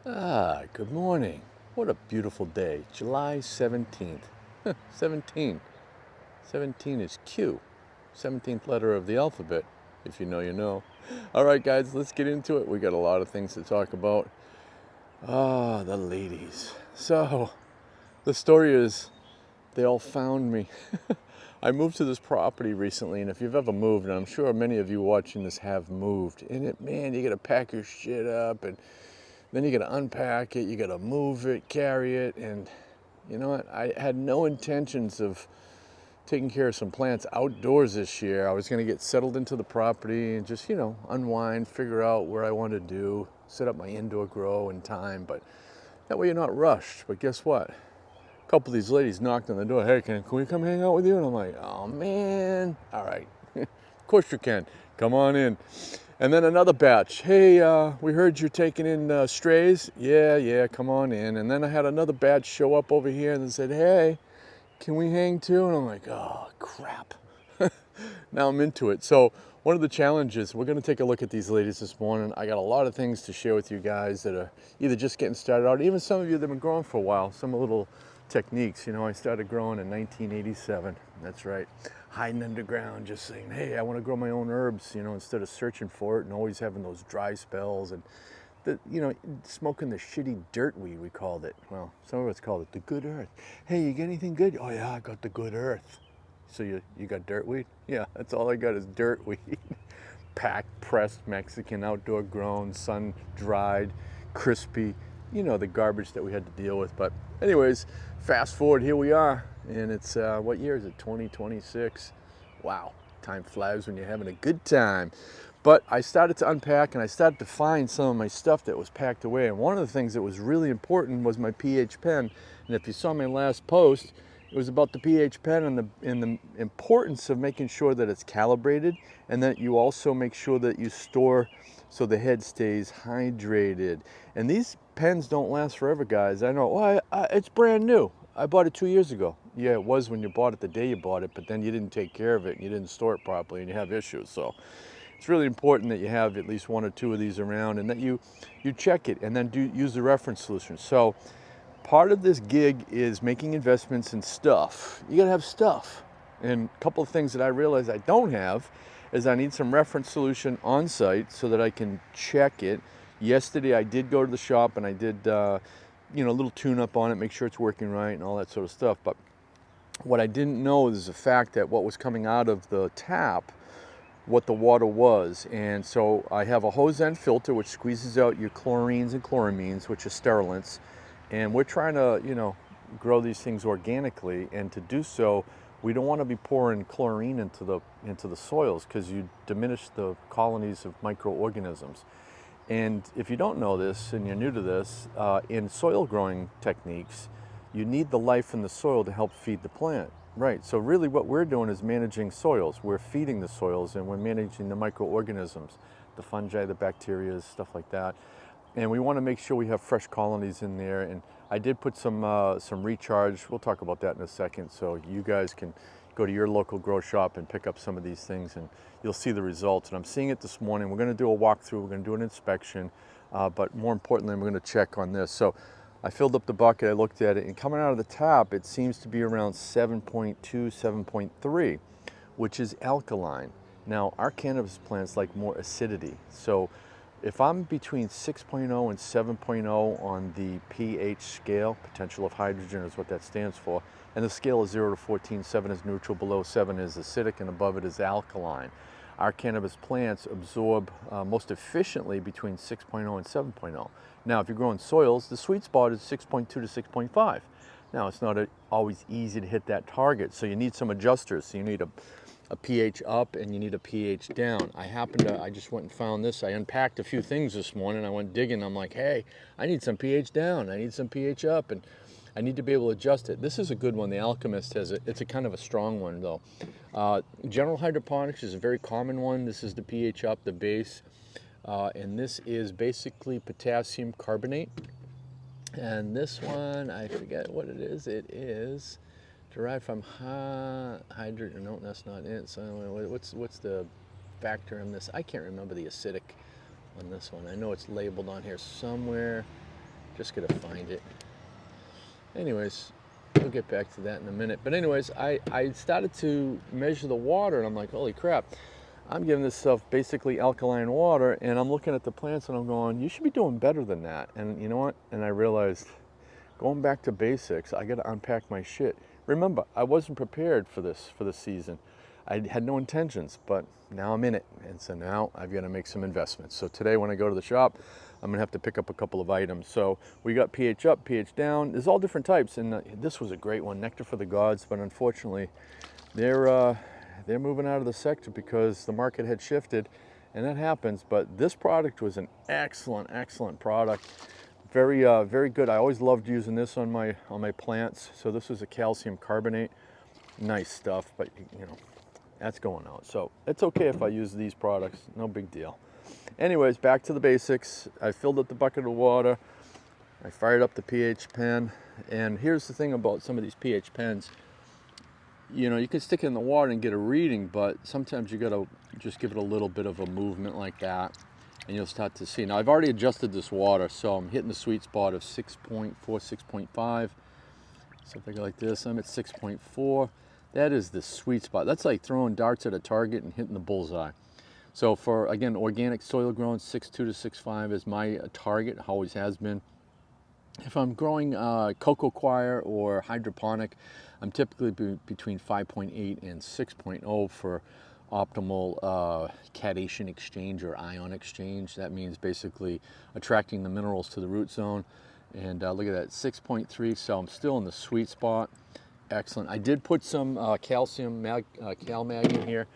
Good morning. What a beautiful day. July 17th. 17. 17 is Q. 17th letter of the alphabet. If you know, you know. All right, guys, let's get into it. We got a lot of things to talk about. The ladies. So, the story is they all found me. I moved to this property recently, and if you've ever moved, and I'm sure many of you watching this have moved, and man, you gotta pack your shit up, and then you gotta unpack it, you gotta move it, carry it, and you know what? I had no intentions of taking care of some plants outdoors this year. I was gonna get settled into the property and just, unwind, figure out where I want to do, set up my indoor grow in time, but that way you're not rushed. But guess what? A couple of these ladies knocked on the door. Hey, can we come hang out with you? And I'm like, oh man, all right. Of course you can. Come on in. And then another batch. Hey, we heard you're taking in strays. Yeah, come on in. And then I had another batch show up over here and they said, hey, can we hang too? And I'm like, oh, crap. Now I'm into it. So one of the challenges, we're going to take a look at these ladies this morning. I got a lot of things to share with you guys that are either just getting started out, even some of you that have been growing for a while, some little techniques. I started growing in 1987. That's right. Hiding underground, just saying, hey, I want to grow my own herbs, instead of searching for it and always having those dry spells and smoking the shitty dirt weed, we called it. Well, some of us called it the good earth. Hey, you got anything good? Oh yeah, I got the good earth. So you got dirt weed? Yeah, that's all I got is dirt weed. Packed, pressed, Mexican, outdoor grown, sun dried, crispy. The garbage that we had to deal with. But anyways, fast forward, here we are. And it's, what year is it? 2026. Wow, time flies when you're having a good time. But I started to unpack and I started to find some of my stuff that was packed away. And one of the things that was really important was my pH pen. And if you saw my last post, it was about the pH pen and the importance of making sure that it's calibrated and that you also make sure that you store so the head stays hydrated. And these pens don't last forever, guys. I know, it's brand new. I bought it 2 years ago. Yeah, it was when you bought it, the day you bought it, but then you didn't take care of it and you didn't store it properly and you have issues. So it's really important that you have at least one or two of these around and that you check it and then use the reference solution. So part of this gig is making investments in stuff. You gotta have stuff. And a couple of things that I realize I don't have is I need some reference solution on site so that I can check it. Yesterday I did go to the shop and I did a little tune up on it, make sure it's working right and all that sort of stuff. But what I didn't know is the fact that what was coming out of the tap, what the water was. And so I have a hose end filter which squeezes out your chlorines and chloramines, which are sterilants. And we're trying to, grow these things organically. And to do so, we don't want to be pouring chlorine into the soils because you diminish the colonies of microorganisms. And if you don't know this and you're new to this, in soil growing techniques, you need the life in the soil to help feed the plant. Right, so really what we're doing is managing soils. We're feeding the soils and we're managing the microorganisms, the fungi, the bacteria, stuff like that. And we want to make sure we have fresh colonies in there. And I did put some recharge. We'll talk about that in a second. So you guys can go to your local grow shop and pick up some of these things and you'll see the results. And I'm seeing it this morning. We're going to do a walkthrough. We're going to do an inspection. But more importantly, we're going to check on this. So I filled up the bucket, I looked at it, and coming out of the tap, it seems to be around 7.2, 7.3, which is alkaline. Now, our cannabis plants like more acidity. So if I'm between 6.0 and 7.0 on the pH scale, potential of hydrogen is what that stands for, and the scale is 0 to 14, 7 is neutral, below 7 is acidic, and above it is alkaline. Our cannabis plants absorb most efficiently between 6.0 and 7.0. Now, if you're growing soils, the sweet spot is 6.2 to 6.5. Now, it's not always easy to hit that target, so you need some adjusters. So you need a pH up and you need a pH down. I just went and found this. I unpacked a few things this morning. I went digging. I'm like, hey, I need some pH down. I need some pH up, and I need to be able to adjust it. This is a good one. The Alchemist has it. It's a kind of a strong one, though. General hydroponics is a very common one. This is the pH up, the base. And this is basically potassium carbonate. And this one, I forget what it is. It is derived from hydrogen. No, that's not it. So what's the factor in this? I can't remember the acidic on this one. I know it's labeled on here somewhere. Just gotta find it. Anyways, we'll get back to that in a minute. But anyways, I started to measure the water, and I'm like, holy crap. I'm giving this stuff basically alkaline water, and I'm looking at the plants and I'm going, you should be doing better than that. And you know what? And I realized, going back to basics, I got to unpack my shit. Remember, I wasn't prepared for this season. I had no intentions, but now I'm in it. And so now I've got to make some investments. So today when I go to the shop, I'm gonna have to pick up a couple of items. So we got pH up, pH down. There's all different types, and this was a great one, Nectar for the Gods, but unfortunately, they're moving out of the sector because the market had shifted, and that happens. But this product was an excellent product. Very good. I always loved using this on my plants. So this was a calcium carbonate. Nice stuff, but you know, that's going out. So it's okay if I use these products, no big deal. Anyways, back to the basics. I filled up the bucket of water. I fired up the pH pen. And here's the thing about some of these pH pens. You know, you can stick it in the water and get a reading, but sometimes you gotta just give it a little bit of a movement like that, and you'll start to see. Now, I've already adjusted this water, so I'm hitting the sweet spot of 6.4, 6.5. So if I go like this, I'm at 6.4. That is the sweet spot. That's like throwing darts at a target and hitting the bullseye. So for, again, organic soil grown, 6.2 to 6.5 is my target, always has been. If I'm growing cocoa coir or hydroponic, I'm typically between 5.8 and 6.0 for optimal cation exchange or ion exchange. That means basically attracting the minerals to the root zone. And look at that, 6.3, so I'm still in the sweet spot. Excellent. I did put some calcium, CalMag in here.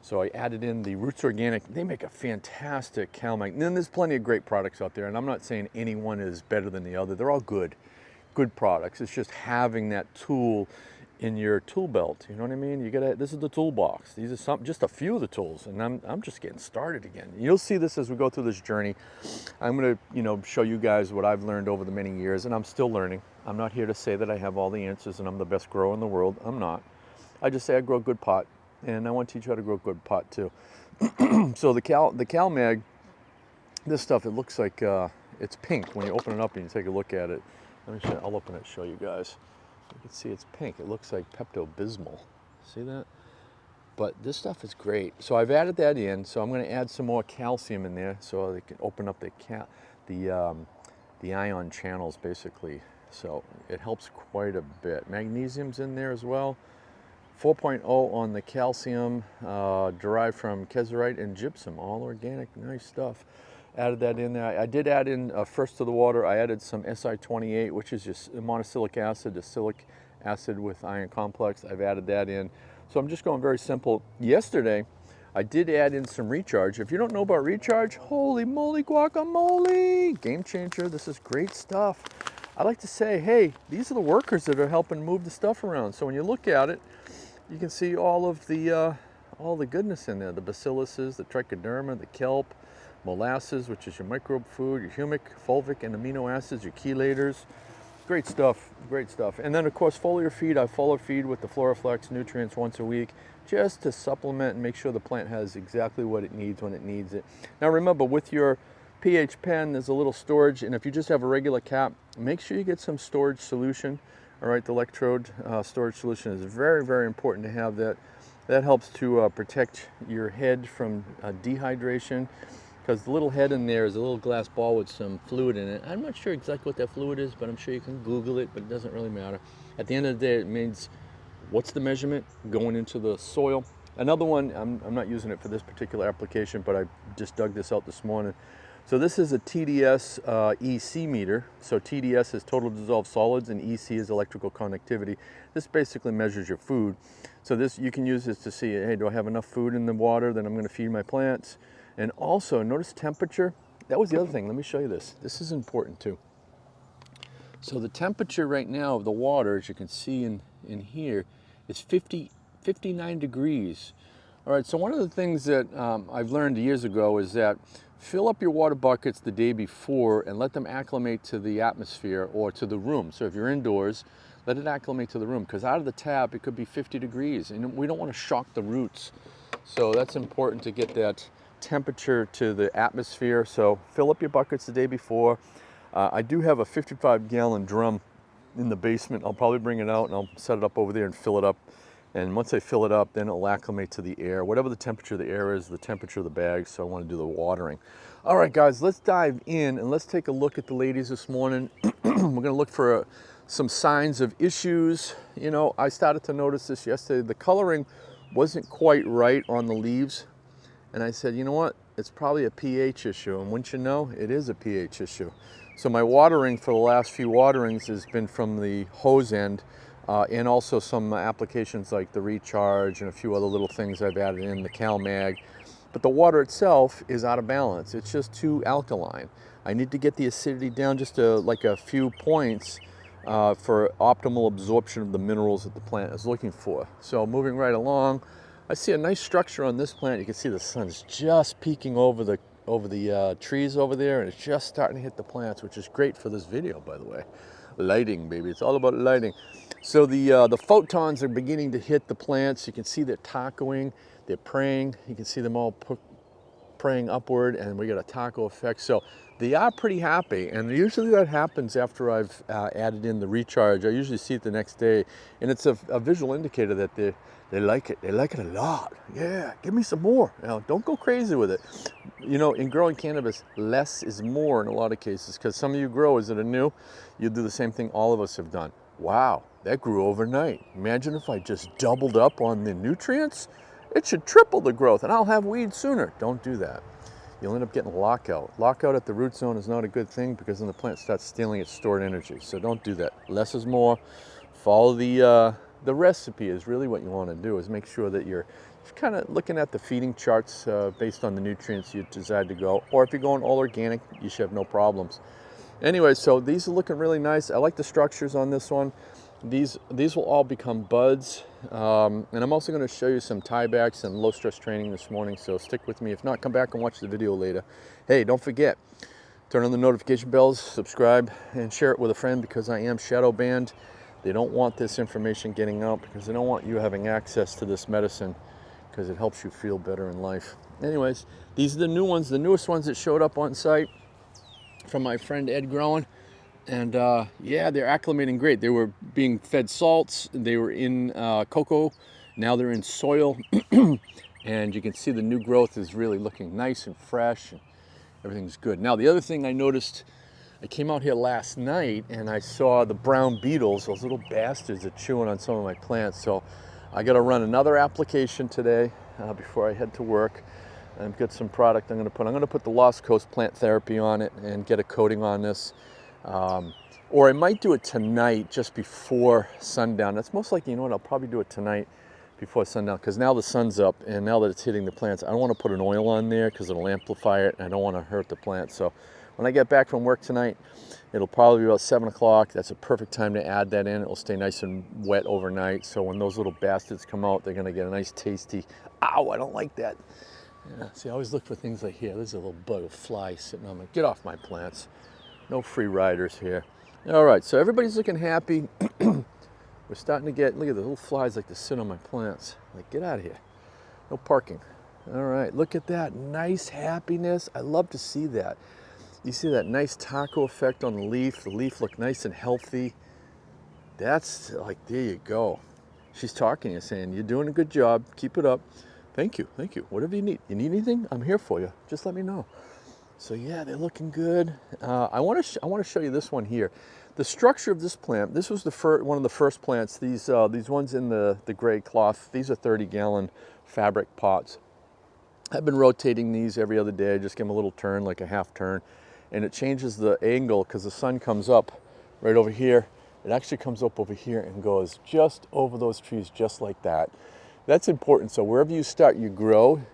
So I added in the Roots Organic. They make a fantastic CalMag. And then there's plenty of great products out there, and I'm not saying any one is better than the other. They're all good products. It's just having that tool in your tool belt. You know what I mean? You gotta. This is the toolbox. These are just a few of the tools, and I'm just getting started again. You'll see this as we go through this journey. I'm gonna, show you guys what I've learned over the many years, and I'm still learning. I'm not here to say that I have all the answers and I'm the best grower in the world. I'm not. I just say I grow good pot. And I want to teach you how to grow good pot too. So the CalMag, this stuff, it looks like it's pink when you open it up and you take a look at it. I'll open it and show you guys. You can see it's pink. It looks like Pepto-Bismol. See that? But this stuff is great. So I've added that in. So I'm going to add some more calcium in there so they can open up the ion channels basically. So it helps quite a bit. Magnesium's in there as well. 4.0 on the calcium, derived from Keserite and gypsum, all organic, nice stuff. Added that in there. I did add in, first to the water, I added some Si-28, which is just monocylic acid, acylic acid with iron complex. I've added that in. So I'm just going very simple. Yesterday, I did add in some recharge. If you don't know about recharge, holy moly guacamole, game changer. This is great stuff. I like to say, hey, these are the workers that are helping move the stuff around. So when you look at it, you can see all the goodness in there, the bacilluses, the trichoderma, the kelp, molasses, which is your microbe food, your humic, fulvic, and amino acids, your chelators. Great stuff, great stuff. And then of course foliar feed, I foliar feed with the Floraflex nutrients once a week, just to supplement and make sure the plant has exactly what it needs when it needs it. Now remember, with your pH pen, there's a little storage, and if you just have a regular cap, make sure you get some storage solution. All right, the electrode storage solution is very important to have that. That helps to protect your head from dehydration, because the little head in there is a little glass ball with some fluid in it. I'm not sure exactly what that fluid is, but I'm sure you can Google it, but it doesn't really matter. At the end of the day, it means what's the measurement going into the soil. Another one, I'm not using it for this particular application, but I just dug this out this morning. So this is a TDS EC meter. So TDS is total dissolved solids and EC is electrical conductivity. This basically measures your food. So this, you can use this to see, hey, do I have enough food in the water that I'm going to feed my plants? And also notice temperature. That was the other thing. Let me show you this. This is important too. So the temperature right now of the water, as you can see in here, is 59 degrees. All right, so one of the things that I've learned years ago is that fill up your water buckets the day before and let them acclimate to the atmosphere or to the room. So if you're indoors, let it acclimate to the room, because out of the tap it could be 50 degrees and we don't want to shock the roots. So that's important to get that temperature to the atmosphere. So fill up your buckets the day before. I do have a 55-gallon drum in the basement. I'll probably bring it out and I'll set it up over there and fill it up. And once I fill it up, then it'll acclimate to the air. Whatever the temperature of the air is, the temperature of the bag, so I want to do the watering. All right, guys, let's dive in and let's take a look at the ladies this morning. We're going to look for some signs of issues. You know, I started to notice this yesterday. The coloring wasn't quite right on the leaves. And I said, you know what? It's probably a pH issue. And wouldn't you know, it is a pH issue. So my watering for the last few waterings has been from the hose end, and also some applications like the recharge and a few other little things I've added in, the CalMag. But the water itself is out of balance. It's just too alkaline. I need to get the acidity down just to like a few points for optimal absorption of the minerals that the plant is looking for. So moving right along, I see a nice structure on this plant. You can see the sun's just peeking over the trees over there, and it's just starting to hit the plants, which is great for this video, by the way. Lighting, baby. It's all about lighting. So the photons are beginning to hit the plants. You can see they're tacoing, they're praying. You can see them all praying upward, and we got a taco effect. So they are pretty happy, and usually that happens after I've added in the recharge. I usually see it the next day, and it's a visual indicator that they like it. They like it a lot. Yeah, give me some more. Now, don't go crazy with it. You know, in growing cannabis, less is more in a lot of cases, because some of you growers that are new, you do the same thing all of us have done. Wow, that grew overnight. Imagine if I just doubled up on the nutrients. It should triple the growth, and I'll have weeds sooner. Don't do that. You'll end up getting lockout. Lockout at the root zone is not a good thing, because then the plant starts stealing its stored energy. So don't do that. Less is more. Follow the recipe is really what you want to do, is make sure that you're kind of looking at the feeding charts based on the nutrients you decide to go. Or if you're going all organic, you should have no problems. Anyway, so these are looking really nice. I like the structures on this one. These will all become buds. And I'm also going to show you some tiebacks and low stress training this morning, so stick with me. If not, come back and watch the video later. Hey, don't forget, turn on the notification bells, subscribe, and share it with a friend, because I am shadow banned. They don't want this information getting out, because they don't want you having access to this medicine, because it helps you feel better in life. Anyways, these are the new ones, the newest ones that showed up on site from my friend Ed Growing. And yeah, they're acclimating great. They were being fed salts, they were in cocoa, now they're in soil. And you can see the new growth is really looking nice and fresh, and everything's good. Now, the other thing I noticed, I came out here last night and I saw the brown beetles, those little bastards that chewing on some of my plants. So I got to run another application today before I head to work. I've got some product I'm going to put the Lost Coast plant therapy on it and get a coating on this. Or I might do it tonight just before sundown. That's most likely, you know what, I'll probably do it tonight before sundown, because now the sun's up and now that it's hitting the plants, I don't want to put an oil on there because it'll amplify it and I don't want to hurt the plant. So when I get back from work tonight, it'll probably be about 7 o'clock. That's a perfect time to add that in. It'll stay nice and wet overnight. So when those little bastards come out, they're going to get a nice tasty, ow, I don't like that. Yeah, see, I always look for things like here. There's a little bug, a fly sitting on my, get off my plants. No free riders here. All right, so everybody's looking happy. We're starting to get, look at the little flies like to sit on my plants. Like, get out of here. No parking. All right, look at that. Nice happiness. I love to see that. You see that nice taco effect on the leaf. The leaf look nice and healthy. That's like, there you go. She's talking to you, saying, you're doing a good job. Keep it up. Thank you, thank you. Whatever you need. You need anything? I'm here for you. Just let me know. So yeah, they're looking good. I want to show you this one here. The structure of this plant. This was one of the first plants. These ones in the gray cloth. These are 30-gallon fabric pots. I've been rotating these every other day. Just give them a little turn, like a half turn, and it changes the angle because the sun comes up right over here. It actually comes up over here and goes just over those trees, just like that. That's important. So wherever you start, you grow.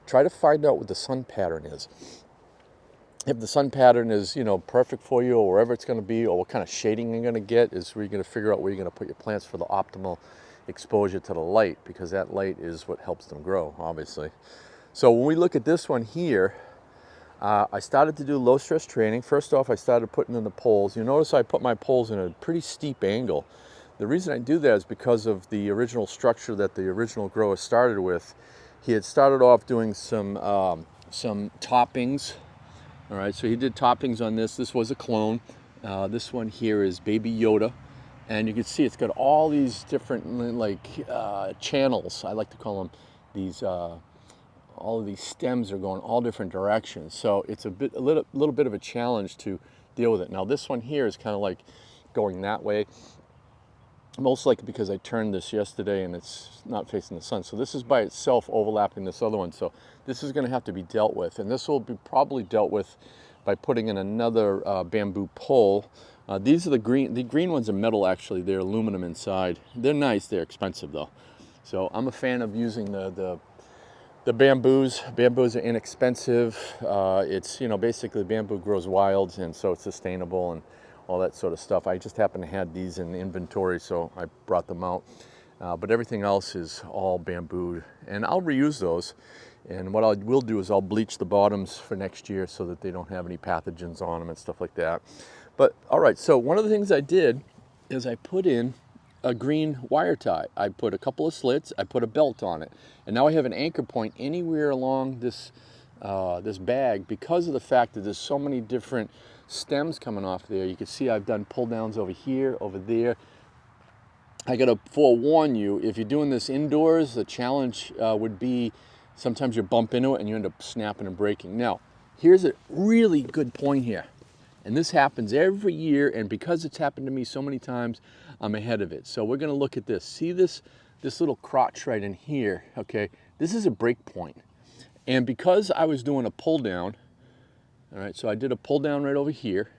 Try to find out what the sun pattern is. If the sun pattern is, you know, perfect for you, or wherever it's going to be, or what kind of shading you're going to get, is where you're going to figure out where you're going to put your plants for the optimal exposure to the light, because that light is what helps them grow, obviously. So when we look at this one here, I started to do low stress training. First off, I started putting in the poles. You notice I put my poles in a pretty steep angle. The reason I do that is because of the original structure that the original grower started with. He had started off doing some toppings All right, so he did toppings on this. This was a clone. This one here is Baby Yoda. And you can see it's got all these different channels. I like to call them these, all of these stems are going all different directions. So it's a little bit of a challenge to deal with it. Now this one here is kind of like going that way. Most likely because I turned this yesterday and it's not facing the sun. So this is by itself overlapping this other one. So this is going to have to be dealt with. And this will be probably dealt with by putting in another bamboo pole. These are the green ones are metal actually. They're aluminum inside. They're nice, they're expensive though. So I'm a fan of using the bamboos. Bamboos are inexpensive. It's, you know, basically bamboo grows wild and so it's sustainable and all that sort of stuff. I just happen to have these in inventory, so I brought them out. But everything else is all bamboo, and I'll reuse those. And what I will do is I'll bleach the bottoms for next year so that they don't have any pathogens on them and stuff like that. But all right, so one of the things I did is I put in a green wire tie. I put a couple of slits, I put a belt on it, and now I have an anchor point anywhere along this this bag because of the fact that there's so many different stems coming off there. You can see I've done pull downs over here, over there. I gotta forewarn you, if you're doing this indoors, the challenge would be sometimes you bump into it and you end up snapping and breaking. Now, here's a really good point here. And this happens every year, and because it's happened to me so many times, I'm ahead of it. So we're gonna look at this. See this little crotch right in here, okay? This is a break point. And because I was doing a pull down, all right, so I did a pull down right over here.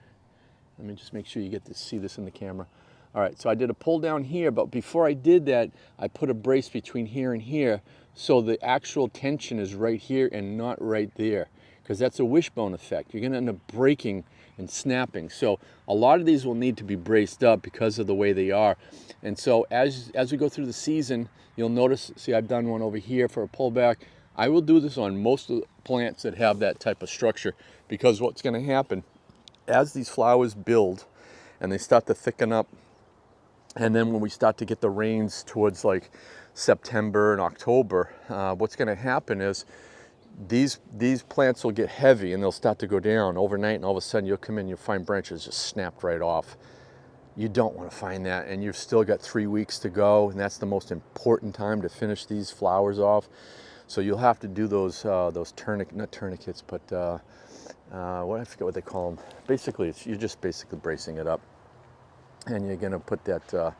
Let me just make sure you get to see this in the camera. All right, so I did a pull down here, but before I did that, I put a brace between here and here, so the actual tension is right here and not right there, because that's a wishbone effect. You're gonna end up breaking and snapping. So a lot of these will need to be braced up because of the way they are. And so as we go through the season, you'll notice, see I've done one over here for a pullback. I will do this on most of the plants that have that type of structure, because what's going to happen as these flowers build and they start to thicken up, and then when we start to get the rains towards like September and October, what's going to happen is these plants will get heavy and they'll start to go down overnight, and all of a sudden you'll come in and you'll find branches just snapped right off. You don't want to find that, and you've still got 3 weeks to go, and that's the most important time to finish these flowers off. So you'll have to do those not tourniquets, but I forget what they call them. Basically, you're just basically bracing it up, and you're gonna put that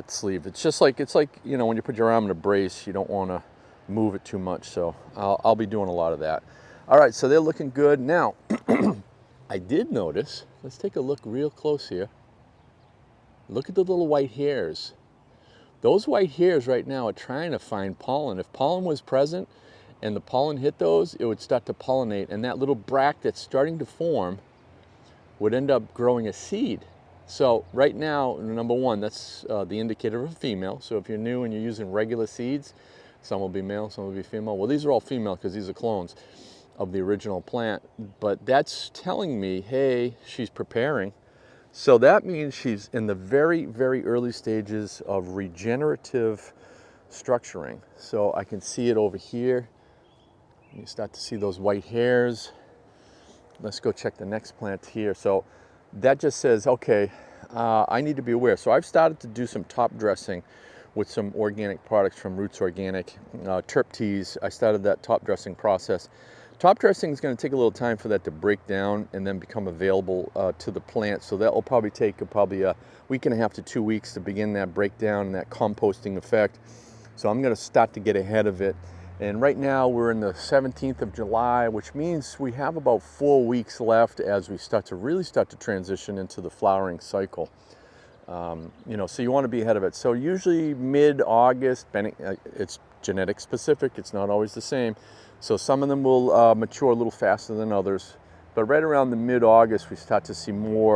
sleeve. It's like you know, when you put your arm in a brace, you don't want to move it too much. So I'll be doing a lot of that. All right, so they're looking good now. I did notice. Let's take a look real close here. Look at the little white hairs. Those white hairs right now are trying to find pollen. If pollen was present and the pollen hit those, it would start to pollinate, and that little bract that's starting to form would end up growing a seed. So right now, number one, that's the indicator of a female. So if you're new and you're using regular seeds, some will be male, some will be female. Well, these are all female because these are clones of the original plant, but that's telling me, hey, she's preparing. So that means she's in the very, very early stages of regenerative structuring. So I can see it over here. You start to see those white hairs. Let's go check the next plant here. So that just says, okay, I need to be aware. So I've started to do some top dressing with some organic products from Roots Organic, Terp Teas. I started that top dressing process. Top dressing is going to take a little time for that to break down and then become available to the plant. So that will probably take a week and a half to 2 weeks to begin that breakdown and that composting effect. So I'm going to start to get ahead of it. And right now we're in the 17th of July, which means we have about 4 weeks left as we really start to transition into the flowering cycle. You know, so you want to be ahead of it. So usually mid-August, it's genetic specific. It's not always the same. So some of them will mature a little faster than others. But right around the mid-August, we start to see more